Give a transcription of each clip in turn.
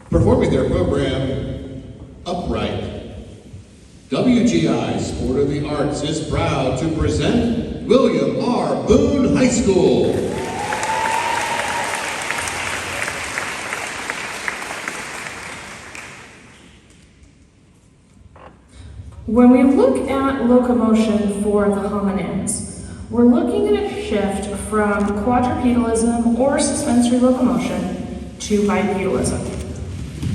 Performing their program upright, WGI Sport of the Arts is proud to present William R. Boone High School. When we look at locomotion for the hominins, we're looking at a shift from quadrupedalism or suspensory locomotion to bipedalism.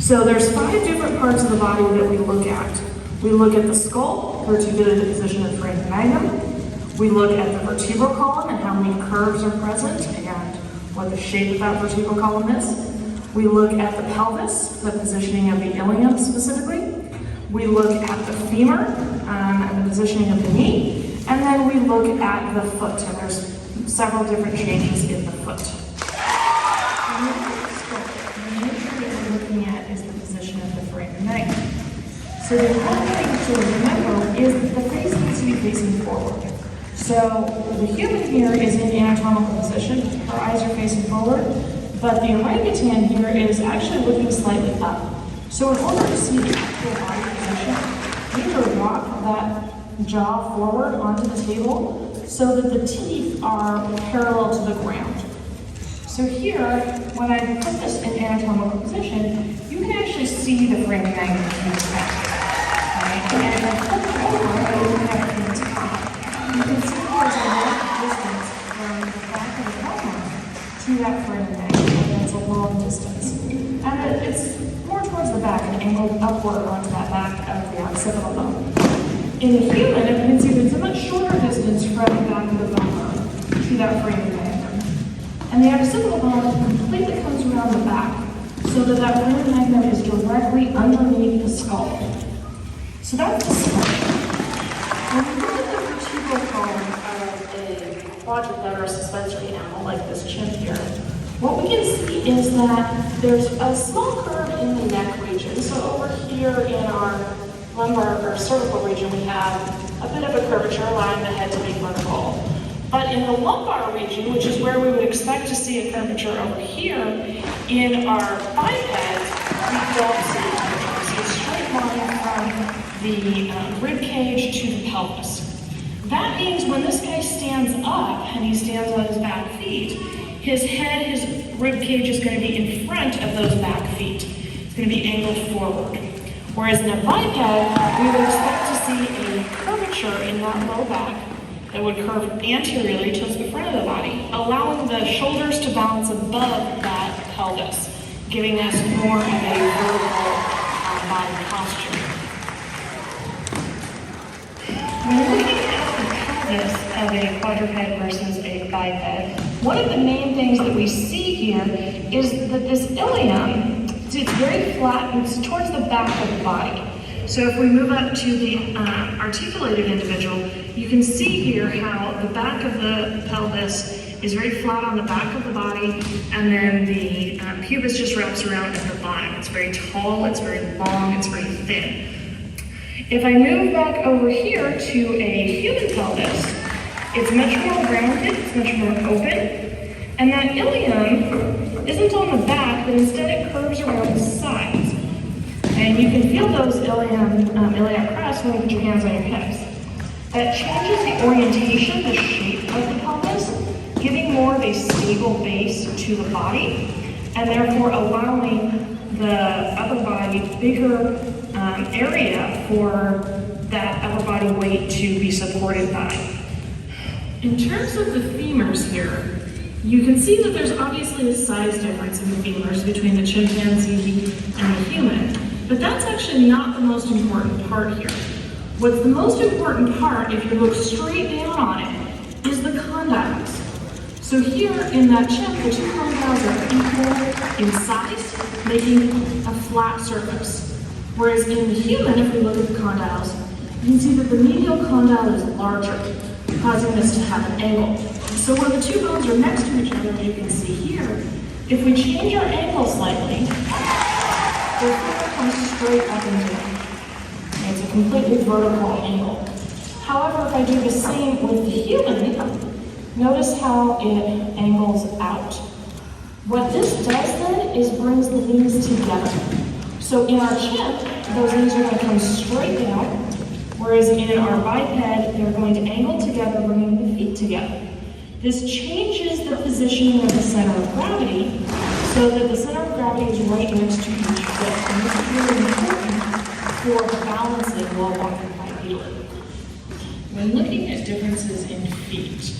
So there's 5 different parts of the body that we look at. We look at the skull, particularly the position of the foramen magnum. We look at the vertebral column and how many curves are present and what the shape of that vertebral column is. We look at the pelvis, the positioning of the ilium specifically. We look at the femur and the positioning of the knee. And then we look at the foot, and there's several different changes in the foot. So the important thing to remember is that the face needs to be facing forward. So the human here is in anatomical position, her eyes are facing forward, but the orangutan here is actually looking slightly up. So in order to see the actual body position, you need to rock that jaw forward onto the table so that the teeth are parallel to the ground. So here, when I put this in anatomical position, you can actually see the foramen magnum in the back. And if I flip it over, I open it from the top. You can see there's a long distance from the back of the column to that foramen magnum, and it's a long distance. And it's more towards the back and angled upward onto that back of the occipital bone. In the human, you can see there's a much shorter distance from the back of the bone to that foramen magnum. And the occipital bone completely comes around the back, so that that foramen magnum is directly underneath the skull. So that's the skull. When we look at the vertebral column of a quadruped or a suspensory animal, like this chimp here, what we can see is that there's a small curve in the neck region. So over here in our lumbar or cervical region, we have a bit of a curvature, allowing the head to be vertical. But in the lumbar region, which is where we would expect to see a curvature over here, in our bipeds, we don't see a curvature. We see a straight line from the rib cage to the pelvis. That means when this guy stands up and he stands on his back feet, his head, his rib cage is going to be in front of those back feet. It's going to be angled forward. Whereas in a biped, we would expect to see a curvature in that low back that would curve anteriorly towards the front of the body, allowing the shoulders to balance above that pelvis, giving us more of a vertical body posture. When looking at the pelvis of a quadruped versus a biped, one of the main things that we see here is that this ilium, it's very flat, it's towards the back of the body. So if we move up to the articulated individual, you can see here how the back of the pelvis is very flat on the back of the body, and then the pubis just wraps around at the bottom. It's very tall, it's very long, it's very thin. If I move back over here to a human pelvis, it's much more rounded, it's much more open, and that ilium isn't on the back, but instead it curves around the sides. And you can feel those iliac crests when you put your hands on your hips. That changes the orientation, the shape of the pelvis, giving more of a stable base to the body, and therefore allowing the upper body bigger area for that upper body weight to be supported by. In terms of the femurs here, you can see that there's obviously a size difference in the femurs between the chimpanzee and the human, but that's actually not the most important part here. What's the most important part, if you look straight down on it, is the condyles. So here in that chimp, the 2 condyles are equal in size, making a flat surface. Whereas in the human, if we look at the condyles, you can see that the medial condyle is larger, causing this to have an angle. So when the 2 bones are next to each other, as you can see here, if we change our angle slightly, the femur comes straight up and down. It's a completely vertical angle. However, if I do the same with the human, notice how it angles out. What this does then is brings the knees together. So in our chimp, those knees are going to come straight down, whereas in our biped, they're going to angle together, bringing the feet together. This changes the positioning of the center of gravity so that the center of gravity is right next to each foot. And this is really important for balancing while walking bipedally. When looking at differences in feet,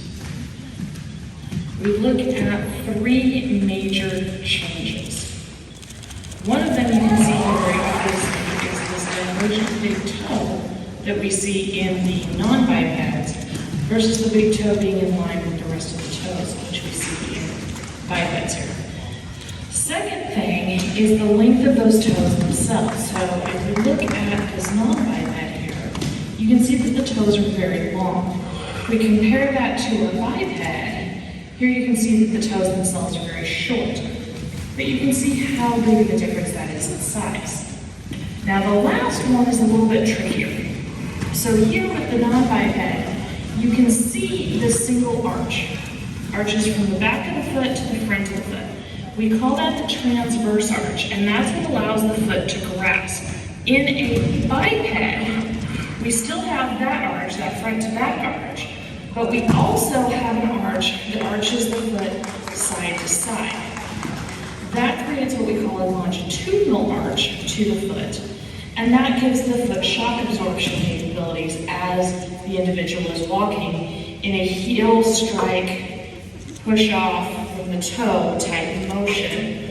we look at 3 major changes. One of them you can see here very obviously is this divergent big toe that we see in the non-bipeds versus the big toe being in line with the rest of the toes, which we see in bipeds here. Second thing is the length of those toes themselves. So if we look at this non-biped here, you can see that the toes are very long. If we compare that to a biped, here you can see that the toes themselves are very short. But you can see how big of a difference that is in size. Now the last one is a little bit trickier. So here with the non-biped, you can see the single arch. Arches from the back of the foot to the front of the foot. We call that the transverse arch, and that's what allows the foot to grasp. In a biped, we still have that arch, that front to back arch, but we also have an arch that arches the foot side to side. That creates what we call a longitudinal arch to the foot, and that gives the foot shock absorption capabilities as the individual is walking in a heel strike, push off from the toe type motion.